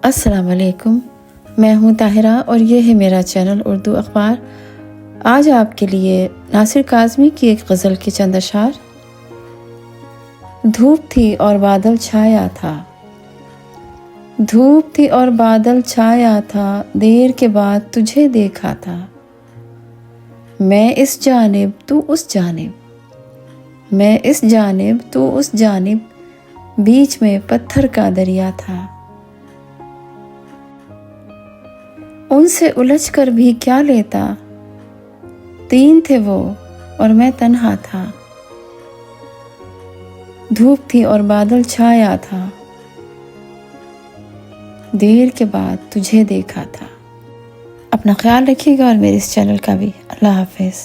अस्सलाम वालेकुम। मैं हूँ ताहिरा और ये है मेरा चैनल उर्दू अखबार। आज आपके लिए नासिर काज़मी की एक गज़ल के चंद अशार। धूप थी और बादल छाया था, धूप थी और बादल छाया था, देर के बाद तुझे देखा था। मैं इस जानिब तू उस जानिब, मैं इस जानिब तू उस जानिब, बीच में पत्थर का दरिया था। उनसे उलझ कर भी क्या लेता, तीन थे वो और मैं तन्हा था। धूप थी और बादल छाया था, देर के बाद तुझे देखा था। अपना ख्याल रखिएगा और मेरे इस चैनल का भी। अल्लाह हाफिज़।